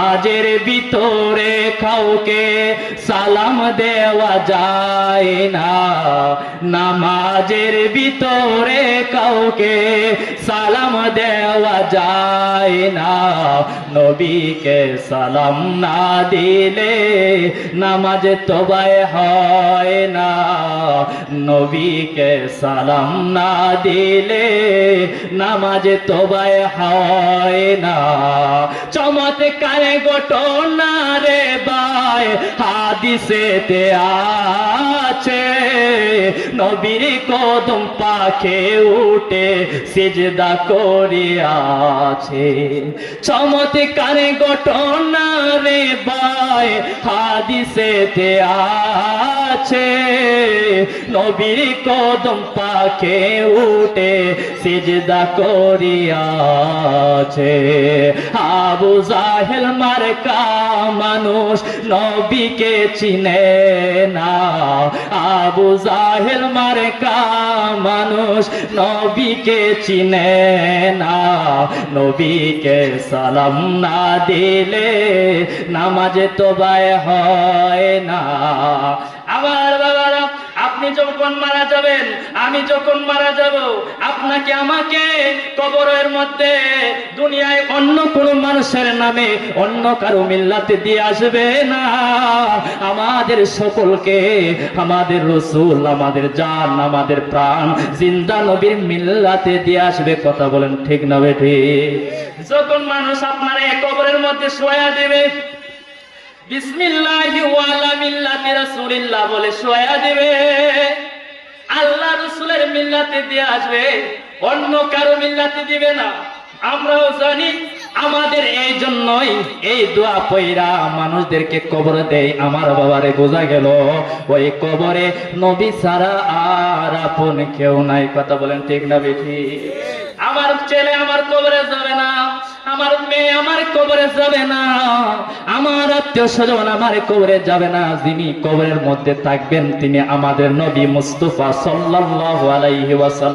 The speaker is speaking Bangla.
নামাজের ভিতরে কাউকে সালাম দেওয়া যায় না, নামাজের ভিতরে কাউকে সালাম দেওয়া যায় না। নবীকে সালাম না দিলে নামাজ তোবায় হয় না, নবীকে সালাম না দিলে নামাজ তোবায় হয় না। চমৎকার ঘটনা রে ভাই হাদিসেতে আছে, নবীর কদম পাখে উঠে সিজদা করিয়াছে। চমৎকার ঘটনা রে ভাই হাদিসেতে আছে, নবীর কদম পাখে উঠে সিজদা করিয়াছে। আবু জাহেল মার্কা মানুষ নবীকে চিনে না, আবু জাহেল মার্কা মানুষ নবীকে চিনে না। নবীকে সালাম না দিলে নামাজ তোবায় হয় না। আমার বাবারা, আপনি যখন মারা যাবেন, আমি যখন মারা যাব, আপনাকে আমাকে কবরের মধ্যে দুনিয়ায় অন্য কোনো মানুষের নামে অন্য কারো মিল্লাতে দিয়ে আসবে না। আমাদের সকলকে আমাদের রাসূল, আমাদের জান, আমাদের প্রাণ জিন্দা নবীর মিল্লাতে দিয়ে আসবে। কথা বলেন ঠিক না বেঠিক? যখন মানুষ আপনার এই কবরের মধ্যে শোয়া দেবে, বিসমিল্লাহি ওয়ালা মিল্লাতি রাসূলিল্লাহ বলে শোয়া দেবে, আল্লাহ রাসূলের মিল্লাতে দিয়ে আসবে, অন্য কারো মিল্লাতে দিবে না। আমরাও জানি, আমাদের এই জন্যই এই দোয়া পয়রা মানুষদেরকে কবর দেয়। আমার বাবারে বোঝা গেল ওই কবরে নবী ছাড়া আর আপন কেউ নাই। কথা বলেন ঠিক না বেঠি? আমার ছেলে আমার কবরে যাবে না, আমার মেয়ে আমার কবরে যাবে না, আমার আত্মীয় স্বজন আমার কবরে যাবে না। যিনি কবরের মধ্যে থাকবেন তিনি আমাদের নবী মুস্তাফা সাল্লাল্লাহু আলাইহি ওয়াসাল্লাম।